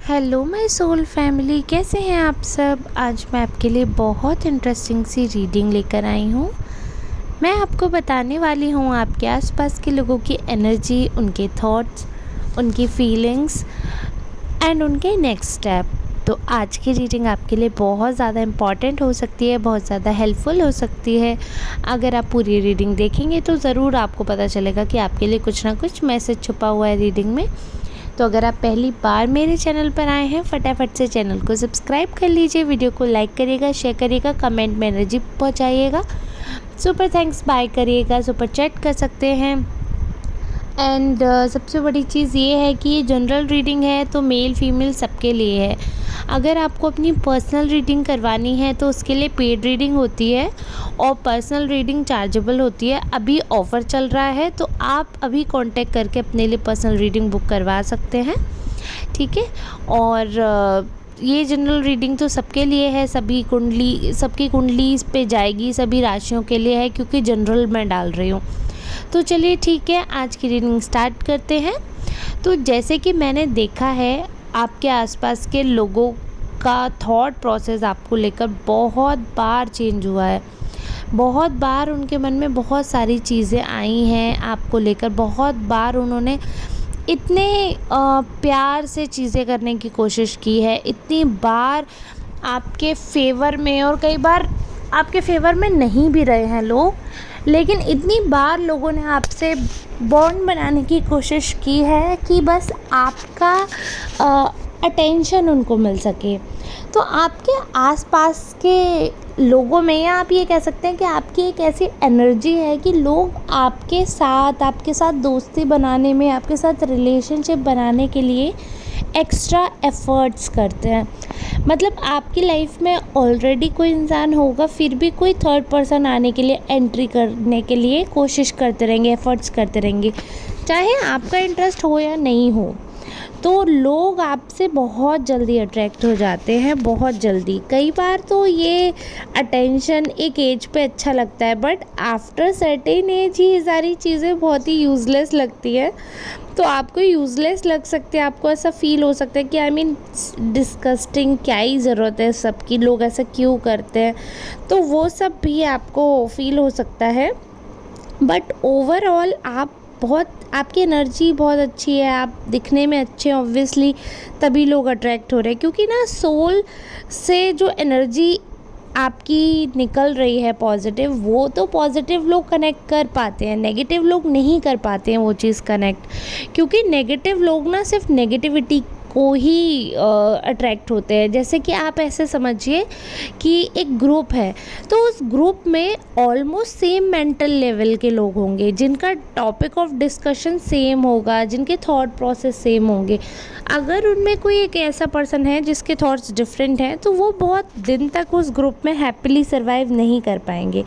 Hello my soul family, कैसे हैं आप सब। आज मैं आपके लिए बहुत इंटरेस्टिंग सी रीडिंग लेकर आई हूँ। मैं आपको बताने वाली हूँ आपके आसपास के लोगों की एनर्जी, उनके थॉट्स, उनकी फीलिंग्स एंड उनके नेक्स्ट स्टेप। तो आज की रीडिंग आपके लिए बहुत ज़्यादा इम्पॉर्टेंट हो सकती है, बहुत ज़्यादा हेल्पफुल हो सकती है। अगर आप पूरी रीडिंग देखेंगे तो ज़रूर आपको पता चलेगा कि आपके लिए कुछ ना कुछ मैसेज छुपा हुआ है रीडिंग में। तो अगर आप पहली बार मेरे चैनल पर आए हैं, फटाफट से चैनल को सब्सक्राइब कर लीजिए, वीडियो को लाइक करिएगा, शेयर करिएगा, कमेंट में एनर्जी पहुंचाइएगा, सुपर थैंक्स बाय करिएगा, सुपर चैट कर सकते हैं। एंड सबसे बड़ी चीज़ ये है कि ये जनरल रीडिंग है, तो मेल फीमेल सबके लिए है। अगर आपको अपनी पर्सनल रीडिंग करवानी है तो उसके लिए पेड रीडिंग होती है और पर्सनल रीडिंग चार्जेबल होती है। अभी ऑफ़र चल रहा है तो आप अभी कांटेक्ट करके अपने लिए पर्सनल रीडिंग बुक करवा सकते हैं, ठीक है। और ये जनरल रीडिंग तो सबके लिए है, सबकी कुंडली पे जाएगी, सभी राशियों के लिए है, क्योंकि जनरल मैं डाल रही हूँ। तो चलिए ठीक है, आज की रीडिंग स्टार्ट करते हैं। तो जैसे कि मैंने देखा है, आपके आसपास के लोगों का थॉट प्रोसेस आपको लेकर बहुत बार चेंज हुआ है। बहुत बार उनके मन में बहुत सारी चीज़ें आई हैं आपको लेकर। बहुत बार उन्होंने इतने प्यार से चीज़ें करने की कोशिश की है, इतनी बार आपके फेवर में, और कई बार आपके फेवर में नहीं भी रहे हैं लोग, लेकिन इतनी बार लोगों ने आपसे बॉन्ड बनाने की कोशिश की है कि बस आपका अटेंशन उनको मिल सके। तो आपके आसपास के लोगों में, या आप ये कह सकते हैं कि आपकी एक ऐसी एनर्जी है कि लोग आपके साथ दोस्ती बनाने में, आपके साथ रिलेशनशिप बनाने के लिए एक्स्ट्रा एफ़र्ट्स करते हैं। मतलब आपकी लाइफ में ऑलरेडी कोई इंसान होगा, फिर भी कोई थर्ड पर्सन आने के लिए, एंट्री करने के लिए कोशिश करते रहेंगे, एफ़र्ट्स करते रहेंगे, चाहे आपका इंटरेस्ट हो या नहीं हो। तो लोग आपसे बहुत जल्दी अट्रैक्ट हो जाते हैं, बहुत जल्दी। कई बार तो ये अटेंशन एक एज पे अच्छा लगता है, बट आफ्टर सर्टेन एज ही सारी चीज़ें बहुत ही यूज़लेस लगती है। तो आपको यूज़लेस लग सकते हैं, आपको ऐसा फील हो सकता है कि आई मीन डिस्गस्टिंग, क्या ही ज़रूरत है सबकी, लोग ऐसा क्यों करते हैं। तो वो सब भी आपको फील हो सकता है, बट ओवरऑल आपकी एनर्जी बहुत अच्छी है, आप दिखने में अच्छे हैं, ऑब्वियसली तभी लोग अट्रैक्ट हो रहे हैं, क्योंकि ना सोल से जो एनर्जी आपकी निकल रही है पॉजिटिव, वो तो पॉजिटिव लोग कनेक्ट कर पाते हैं, नेगेटिव लोग नहीं कर पाते हैं वो चीज़ कनेक्ट। क्योंकि नेगेटिव लोग ना सिर्फ नेगेटिविटी को ही अट्रैक्ट होते हैं। जैसे कि आप ऐसे समझिए कि एक ग्रुप है, तो उस ग्रुप में ऑलमोस्ट सेम मेंटल लेवल के लोग होंगे, जिनका टॉपिक ऑफ डिस्कशन सेम होगा, जिनके थॉट प्रोसेस सेम होंगे। अगर उनमें कोई एक ऐसा पर्सन है जिसके थॉट्स डिफरेंट हैं, तो वो बहुत दिन तक उस ग्रुप में हैप्पीली सर्वाइव नहीं कर पाएंगे।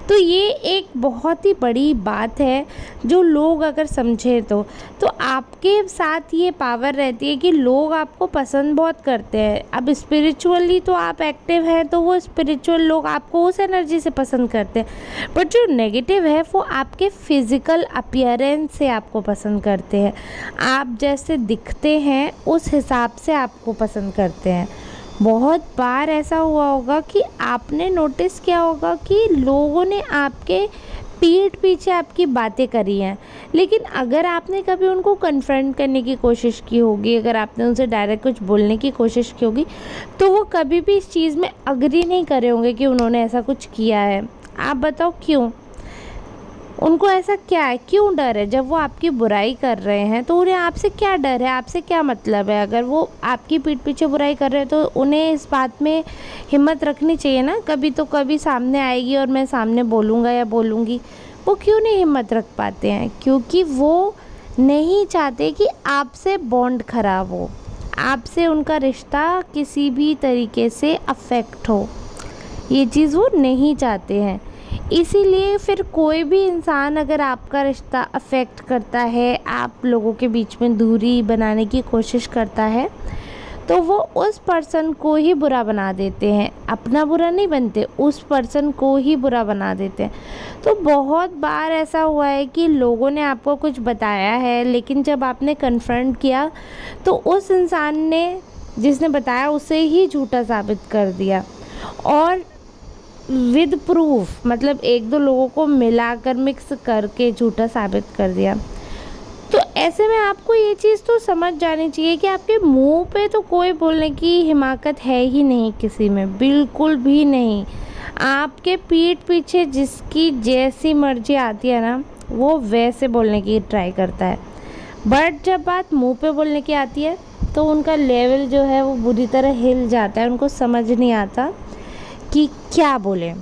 तो ये एक बहुत ही बड़ी बात है, जो लोग अगर समझे तो आपके साथ ये पावर रहती है कि लोग आपको पसंद बहुत करते हैं। अब स्पिरिचुअली तो आप एक्टिव हैं, तो वो स्पिरिचुअल लोग आपको उस एनर्जी से पसंद करते हैं, बट जो नेगेटिव है वो आपके फिज़िकल अपीयरेंस से आपको पसंद करते हैं। आप जैसे दिखते हैं उस हिसाब से आपको पसंद करते हैं। बहुत बार ऐसा हुआ होगा कि आपने नोटिस किया होगा कि लोगों ने आपके पीठ पीछे आपकी बातें करी हैं, लेकिन अगर आपने कभी उनको कन्फ्रंट करने की कोशिश की होगी, अगर आपने उनसे डायरेक्ट कुछ बोलने की कोशिश की होगी, तो वो कभी भी इस चीज़ में अग्री नहीं करे होंगे कि उन्होंने ऐसा कुछ किया है। आप बताओ क्यों? उनको ऐसा क्या है, क्यों डर है? जब वो आपकी बुराई कर रहे हैं तो उन्हें आपसे क्या डर है, आपसे क्या मतलब है? अगर वो आपकी पीठ पीछे बुराई कर रहे हैं तो उन्हें इस बात में हिम्मत रखनी चाहिए ना, कभी तो कभी सामने आएगी और मैं सामने बोलूँगा या बोलूँगी। वो क्यों नहीं हिम्मत रख पाते हैं? क्योंकि वो नहीं चाहते कि आपसे बॉन्ड ख़राब हो, आपसे उनका रिश्ता किसी भी तरीके से अफेक्ट हो, ये चीज़ वो नहीं चाहते हैं। इसीलिए फिर कोई भी इंसान अगर आपका रिश्ता अफेक्ट करता है, आप लोगों के बीच में दूरी बनाने की कोशिश करता है, तो वो उस पर्सन को ही बुरा बना देते हैं। अपना बुरा नहीं बनते, उस पर्सन को ही बुरा बना देते हैं। तो बहुत बार ऐसा हुआ है कि लोगों ने आपको कुछ बताया है, लेकिन जब आपने कन्फ्रंट किया तो उस इंसान ने जिसने बताया उसे ही झूठा साबित कर दिया, और विद प्रूफ, मतलब एक दो लोगों को मिलाकर मिक्स करके झूठा साबित कर दिया। तो ऐसे में आपको ये चीज़ तो समझ जानी चाहिए कि आपके मुंह पे तो कोई बोलने की हिमाकत है ही नहीं किसी में, बिल्कुल भी नहीं। आपके पीठ पीछे जिसकी जैसी मर्जी आती है ना, वो वैसे बोलने की ट्राई करता है, बट जब बात मुंह पे बोलने की आती है तो उनका लेवल जो है वो बुरी तरह हिल जाता है। उनको समझ नहीं आता कि क्या बोले।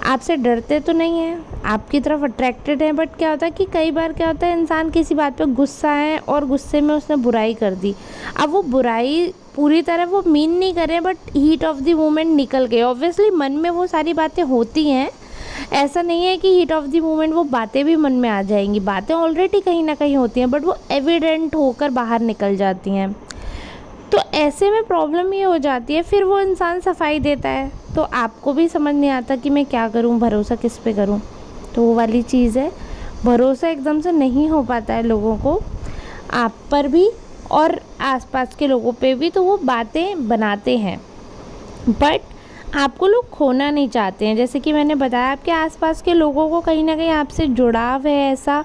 आपसे डरते तो नहीं हैं, आपकी तरफ अट्रैक्टेड हैं, बट क्या होता है कि कई बार क्या होता है, इंसान किसी बात पे गुस्सा है और गुस्से में उसने बुराई कर दी। अब वो बुराई पूरी तरह वो मीन नहीं कर रहे, but heat of the moment निकल गए। ऑब्वियसली मन में वो सारी बातें होती हैं, ऐसा नहीं है कि हीट ऑफ द मोमेंट वो बातें भी मन में आ जाएंगी, बातें ऑलरेडी कहीं ना कहीं होती हैं, बट वो एविडेंट होकर बाहर निकल जाती हैं। तो ऐसे में प्रॉब्लम ये हो जाती है, फिर वो इंसान सफाई देता है तो आपको भी समझ नहीं आता कि मैं क्या करूं, भरोसा किस पे करूं। तो वो वाली चीज़ है, भरोसा एकदम से नहीं हो पाता है लोगों को, आप पर भी और आसपास के लोगों पे भी। तो वो बातें बनाते हैं, बट आपको लोग खोना नहीं चाहते हैं। जैसे कि मैंने बताया, आपके आसपास के लोगों को कहीं ना कहीं आपसे जुड़ाव है ऐसा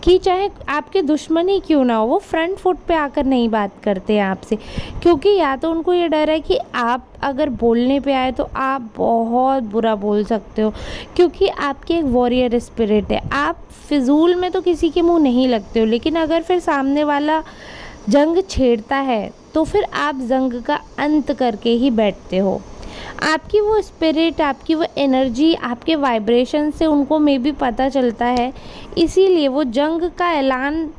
कि चाहे आपके दुश्मन ही क्यों ना हो, वो फ्रंट फुट पे आकर नहीं बात करते हैं आपसे, क्योंकि या तो उनको ये डर है कि आप अगर बोलने पे आए तो आप बहुत बुरा बोल सकते हो, क्योंकि आपकी एक वॉरियर स्पिरिट है। आप फिजूल में तो किसी के मुंह नहीं लगते हो, लेकिन अगर फिर सामने वाला जंग छेड़ता है तो फिर आप जंग का अंत करके ही बैठते हो। आपकी वो स्पिरिट, आपकी वो एनर्जी, आपके वाइब्रेशन से उनको मे बी पता चलता है, इसीलिए वो जंग का ऐलान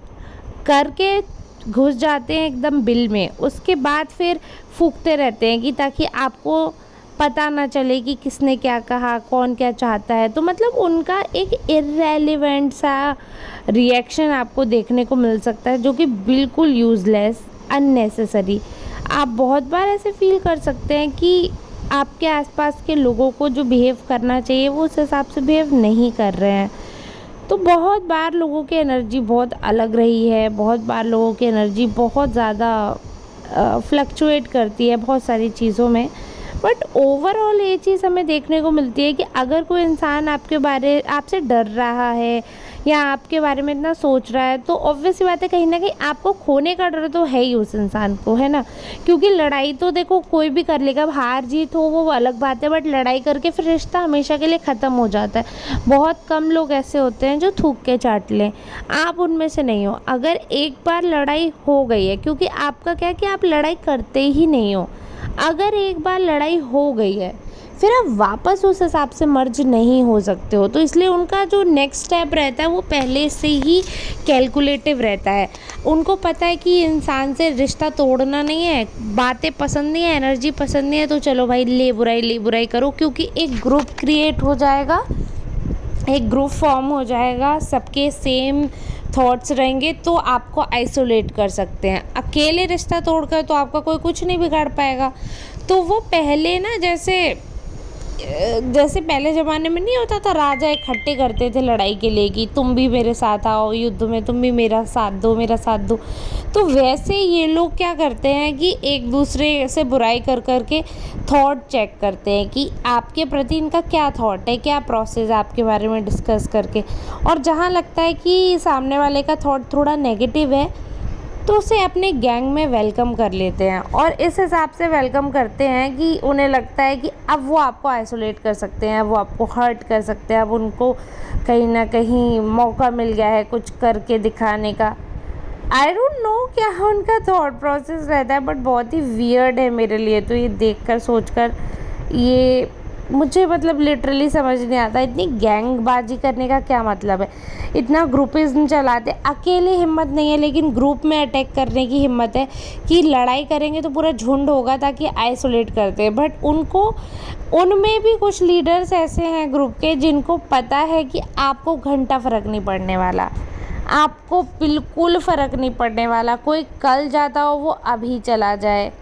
करके घुस जाते हैं एकदम बिल में। उसके बाद फिर फूंकते रहते हैं कि ताकि आपको पता ना चले कि किसने क्या कहा, कौन क्या चाहता है। तो मतलब उनका एक इररेलेवेंट सा रिएक्शन आपको देखने को मिल सकता है, जो कि बिल्कुल यूज़लेस, अननेसेसरी। आप बहुत बार ऐसे फील कर सकते हैं कि आपके आसपास के लोगों को जो बिहेव करना चाहिए वो उस हिसाब से बिहेव नहीं कर रहे हैं। तो बहुत बार लोगों की एनर्जी बहुत अलग रही है, बहुत बार लोगों की एनर्जी बहुत ज़्यादा फ्लक्चुएट करती है बहुत सारी चीज़ों में। बट ओवरऑल ये चीज़ हमें देखने को मिलती है कि अगर कोई इंसान आपसे डर रहा है या आपके बारे में इतना सोच रहा है, तो ऑब्वियस सी बात है कहीं ना कहीं आपको खोने का डर तो है ही उस इंसान को, है ना। क्योंकि लड़ाई तो देखो कोई भी कर लेगा, अब हार जीत हो वो अलग बात है, बट लड़ाई करके फिर रिश्ता हमेशा के लिए ख़त्म हो जाता है। बहुत कम लोग ऐसे होते हैं जो थूक के चाट लें, आप उनमें से नहीं हो। अगर एक बार लड़ाई हो गई है, क्योंकि आपका क्या है कि आप लड़ाई करते ही नहीं हो, अगर एक बार लड़ाई हो गई है फिर आप वापस उस हिसाब से मर्ज नहीं हो सकते हो। तो इसलिए उनका जो नेक्स्ट स्टेप रहता है वो पहले से ही कैलकुलेटिव रहता है। उनको पता है कि इंसान से रिश्ता तोड़ना नहीं है, बातें पसंद नहीं है, एनर्जी पसंद नहीं है, तो चलो भाई ले बुराई करो, क्योंकि एक ग्रुप क्रिएट हो जाएगा, एक ग्रुप फॉर्म हो जाएगा, सबके सेम थॉट्स रहेंगे तो आपको आइसोलेट कर सकते हैं। अकेले रिश्ता तोड़कर तो आपका कोई कुछ नहीं बिगाड़ पाएगा। तो वो पहले ना जैसे पहले ज़माने में नहीं होता था, राजा इकट्ठे करते थे लड़ाई के लिए कि तुम भी मेरे साथ आओ युद्ध में, तुम भी मेरा साथ दो। तो वैसे ये लोग क्या करते हैं कि एक दूसरे से बुराई कर के थॉट चेक करते हैं कि आपके प्रति इनका क्या थॉट है, क्या प्रोसेस है, आपके बारे में डिस्कस करके। और जहाँ लगता है कि सामने वाले का थॉट थोड़ा नेगेटिव है तो उसे अपने गैंग में वेलकम कर लेते हैं, और इस हिसाब से वेलकम करते हैं कि उन्हें लगता है कि अब वो आपको आइसोलेट कर सकते हैं, वो आपको हर्ट कर सकते हैं, अब उनको कहीं ना कहीं मौका मिल गया है कुछ करके दिखाने का। आई डोंट नो क्या उनका थॉट प्रोसेस रहता है, बट बहुत ही वियर्ड है मेरे लिए तो ये देखकर सोचकर। ये मुझे मतलब लिटरली समझ नहीं आता, इतनी गैंगबाजी करने का क्या मतलब है, इतना ग्रुपिज्म चलाते। अकेले हिम्मत नहीं है लेकिन ग्रुप में अटैक करने की हिम्मत है कि लड़ाई करेंगे तो पूरा झुंड होगा ताकि आइसोलेट करते हैं। बट उनमें भी कुछ लीडर्स ऐसे हैं ग्रुप के जिनको पता है कि आपको घंटा फ़र्क नहीं पड़ने वाला, आपको बिल्कुल फ़र्क नहीं पड़ने वाला। कोई कल जाता हो वो अभी चला जाए,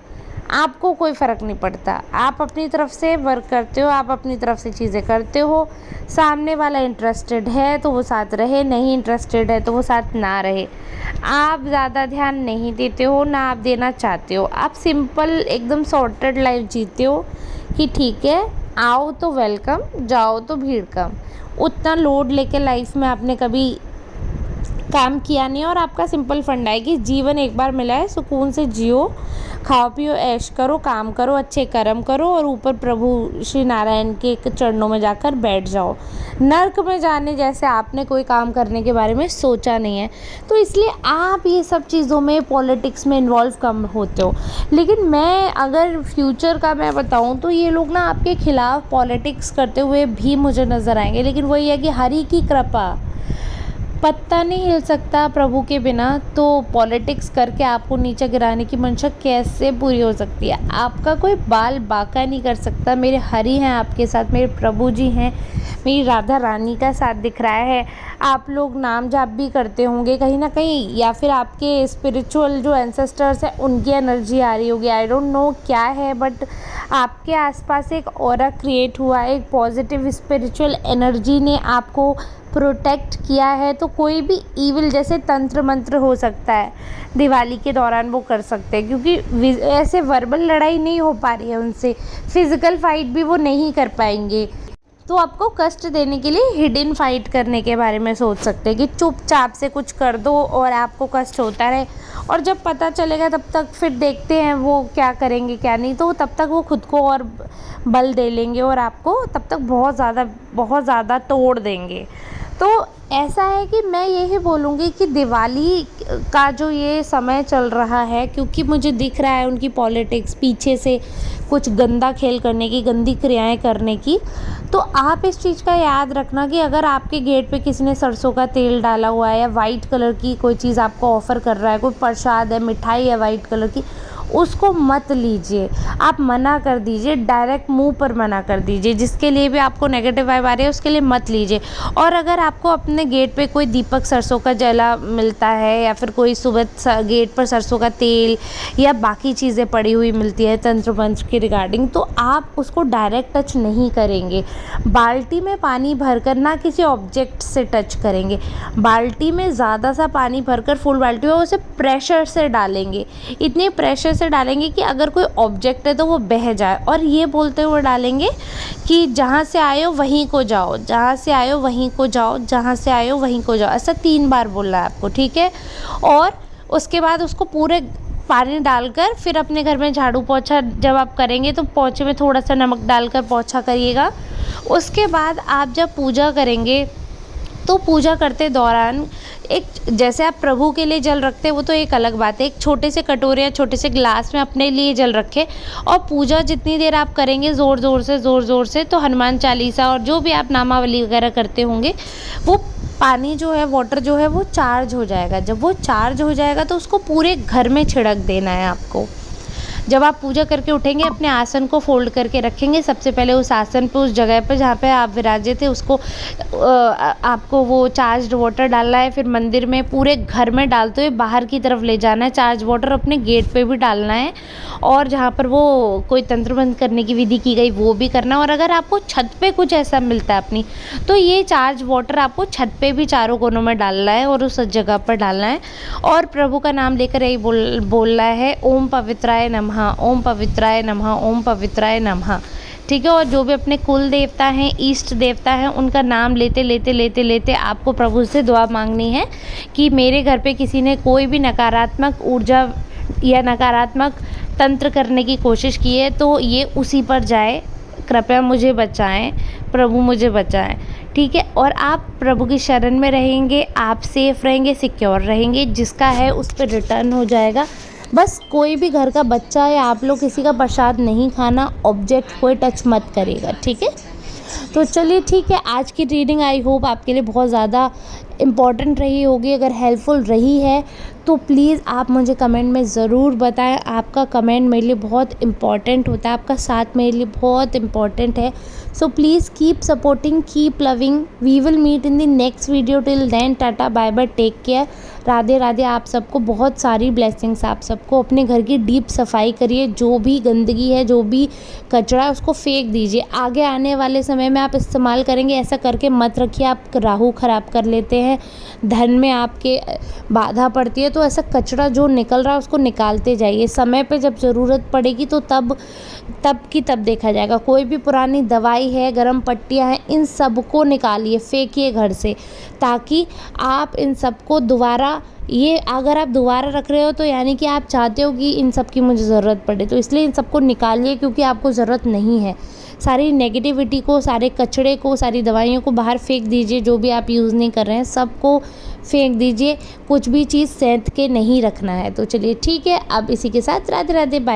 आपको कोई फ़र्क नहीं पड़ता। आप अपनी तरफ से वर्क करते हो, आप अपनी तरफ से चीज़ें करते हो। सामने वाला इंटरेस्टेड है तो वो साथ रहे, नहीं इंटरेस्टेड है तो वो साथ ना रहे। आप ज़्यादा ध्यान नहीं देते हो, ना आप देना चाहते हो। आप सिंपल एकदम सॉर्टेड लाइफ जीते हो कि ठीक है, आओ तो वेलकम, जाओ तो भीड़ कम। उतना लोड लेके लाइफ में आपने कभी काम किया नहीं है और आपका सिंपल फंडा है कि जीवन एक बार मिला है, सुकून से जियो, खाओ पियो, ऐश करो, काम करो, अच्छे कर्म करो और ऊपर प्रभु श्री नारायण के चरणों में जाकर बैठ जाओ। नर्क में जाने जैसे आपने कोई काम करने के बारे में सोचा नहीं है, तो इसलिए आप ये सब चीज़ों में, पॉलिटिक्स में इन्वॉल्व कम होते हो। लेकिन मैं अगर फ्यूचर का मैं बताऊँ तो ये लोग ना आपके खिलाफ पॉलिटिक्स करते हुए भी मुझे नज़र आएंगे, लेकिन वही है कि हरि की कृपा, पत्ता नहीं हिल सकता प्रभु के बिना, तो पॉलिटिक्स करके आपको नीचे गिराने की मंशा कैसे पूरी हो सकती है। आपका कोई बाल बांका नहीं कर सकता। मेरे हरि हैं आपके साथ, मेरे प्रभु जी हैं, मेरी राधा रानी का साथ दिख रहा है। आप लोग नाम जाप भी करते होंगे कहीं ना कहीं, या फिर आपके स्पिरिचुअल जो एंसेस्टर्स हैं उनकी एनर्जी आ रही होगी, आई डोंट नो क्या है, बट आपके आसपास एक ऑरा क्रिएट हुआ है, एक पॉजिटिव स्पिरिचुअल एनर्जी ने आपको प्रोटेक्ट किया है। तो कोई भी ईविल जैसे तंत्र मंत्र हो सकता है दिवाली के दौरान वो कर सकते हैं, क्योंकि ऐसे वर्बल लड़ाई नहीं हो पा रही है उनसे, फिज़िकल फाइट भी वो नहीं कर पाएंगे। तो आपको कष्ट देने के लिए हिडन फाइट करने के बारे में सोच सकते हैं कि चुपचाप से कुछ कर दो और आपको कष्ट होता रहे, और जब पता चलेगा तब तक फिर देखते हैं वो क्या करेंगे क्या नहीं, तो तब तक वो खुद को और बल दे लेंगे और आपको तब तक बहुत ज़्यादा तोड़ देंगे। तो ऐसा है कि मैं यही बोलूँगी कि दिवाली का जो ये समय चल रहा है, क्योंकि मुझे दिख रहा है उनकी पॉलिटिक्स पीछे से कुछ गंदा खेल करने की, गंदी क्रियाएं करने की, तो आप इस चीज़ का याद रखना कि अगर आपके गेट पे किसी ने सरसों का तेल डाला हुआ है या वाइट कलर की कोई चीज़ आपको ऑफ़र कर रहा है, कोई प्रसाद है, मिठाई है वाइट कलर की, उसको मत लीजिए। आप मना कर दीजिए, डायरेक्ट मुंह पर मना कर दीजिए। जिसके लिए भी आपको नेगेटिव वाइब आ रही है उसके लिए मत लीजिए। और अगर आपको अपने गेट पे कोई दीपक सरसों का जला मिलता है या फिर कोई सुबह गेट पर सरसों का तेल या बाकी चीज़ें पड़ी हुई मिलती है तंत्र मंत्र की रिगार्डिंग, तो आप उसको डायरेक्ट टच नहीं करेंगे। बाल्टी में पानी भरकर, ना किसी ऑब्जेक्ट से टच करेंगे। बाल्टी में ज़्यादा सा पानी भरकर, फुल बाल्टी में उसे प्रेशर से डालेंगे, इतने प्रेशर से डालेंगे कि अगर कोई ऑब्जेक्ट है तो वो बह जाए, और ये बोलते हुए डालेंगे कि जहाँ से आए हो वहीं को जाओ, जहाँ से आए हो वहीं को जाओ, जहाँ से आए हो वहीं को जाओ, ऐसा 3 बार बोलना है आपको, ठीक है। और उसके बाद उसको पूरे पानी डालकर फिर अपने घर में झाड़ू पोछा जब आप करेंगे तो पोछे में थोड़ा सा नमक डालकर पोछा करिएगा। उसके बाद आप जब पूजा करेंगे तो पूजा करते दौरान एक, जैसे आप प्रभु के लिए जल रखते हैं वो तो एक अलग बात है, एक छोटे से कटोरे या छोटे से ग्लास में अपने लिए जल रखें, और पूजा जितनी देर आप करेंगे ज़ोर ज़ोर से तो हनुमान चालीसा और जो भी आप नामावली वगैरह करते होंगे, वो पानी जो है, वाटर जो है वो चार्ज हो जाएगा। जब वो चार्ज हो जाएगा तो उसको पूरे घर में छिड़क देना है आपको। जब आप पूजा करके उठेंगे अपने आसन को फोल्ड करके रखेंगे, सबसे पहले उस आसन पे, उस जगह पे जहाँ पे आप विराजे थे, उसको आपको वो चार्ज्ड वाटर डालना है। फिर मंदिर में पूरे घर में डालते हुए बाहर की तरफ ले जाना है। चार्ज वाटर अपने गेट पे भी डालना है, और जहाँ पर वो कोई तंत्र बंद करने की विधि की गई वो भी करना। और अगर आपको छत पे कुछ ऐसा मिलता है अपनी, तो ये चार्ज वाटर आपको छत पे भी चारों कोनों में डालना है और उस जगह पर डालना है, और प्रभु का नाम लेकर यही बोलना है, ओम पवित्राय नमः, ओम पवित्राय नमः, ओम पवित्राय नमः, ठीक है। और जो भी अपने कुल देवता हैं, इष्ट देवता हैं, उनका नाम लेते आपको प्रभु से दुआ मांगनी है कि मेरे घर पे किसी ने कोई भी नकारात्मक ऊर्जा या नकारात्मक तंत्र करने की कोशिश की है तो ये उसी पर जाए, कृपया मुझे बचाएं, प्रभु मुझे बचाएं, ठीक है। और आप प्रभु की शरण में रहेंगे, आप सेफ रहेंगे, सिक्योर रहेंगे, जिसका है उस पर रिटर्न हो जाएगा। बस कोई भी घर का बच्चा या आप लोग किसी का प्रसाद नहीं खाना, ऑब्जेक्ट कोई टच मत करेगा, ठीक है। तो चलिए ठीक है, आज की रीडिंग आई होप आपके लिए बहुत ज़्यादा इम्पॉर्टेंट रही होगी, अगर हेल्पफुल रही है तो प्लीज़ आप मुझे कमेंट में ज़रूर बताएं। आपका कमेंट मेरे लिए बहुत इम्पॉर्टेंट होता है, आपका साथ मेरे लिए बहुत इम्पॉर्टेंट है। So please keep supporting, keep loving. We will meet in the next video. Till then tata bye bye, take care, Radhe Radhe. आप सबको बहुत सारी ब्लेसिंग्स। आप सबको अपने घर की डीप सफाई करिए, जो भी गंदगी है, जो भी कचरा है उसको फेंक दीजिए। आगे आने वाले समय में आप इस्तेमाल करेंगे, ऐसा करके मत रखिए, आप राहु खराब कर लेते हैं, धन में आपके बाधा पड़ती है। तो ऐसा कचरा जो निकल रहा है उसको निकालते जाइए। समय पे जब ज़रूरत पड़ेगी तो तब की तब देखा जाएगा। कोई भी पुरानी दवाई है, गर्म पट्टियाँ हैं, इन सबको निकालिए, फेंकिए घर से, ताकि आप इन सबको दोबारा, ये अगर आप दोबारा रख रहे हो तो यानी कि आप चाहते हो कि इन सब की मुझे ज़रूरत पड़े, तो इसलिए इन सबको निकालिए, क्योंकि आपको ज़रूरत नहीं है। सारी नेगेटिविटी को, सारे कचड़े को, सारी दवाइयों को बाहर फेंक दीजिए। जो भी आप यूज़ नहीं कर रहे हैं सबको फेंक दीजिए। कुछ भी चीज़ सेंध के नहीं रखना है। तो चलिए ठीक है, अब इसी के साथ राधे राधे, बाय।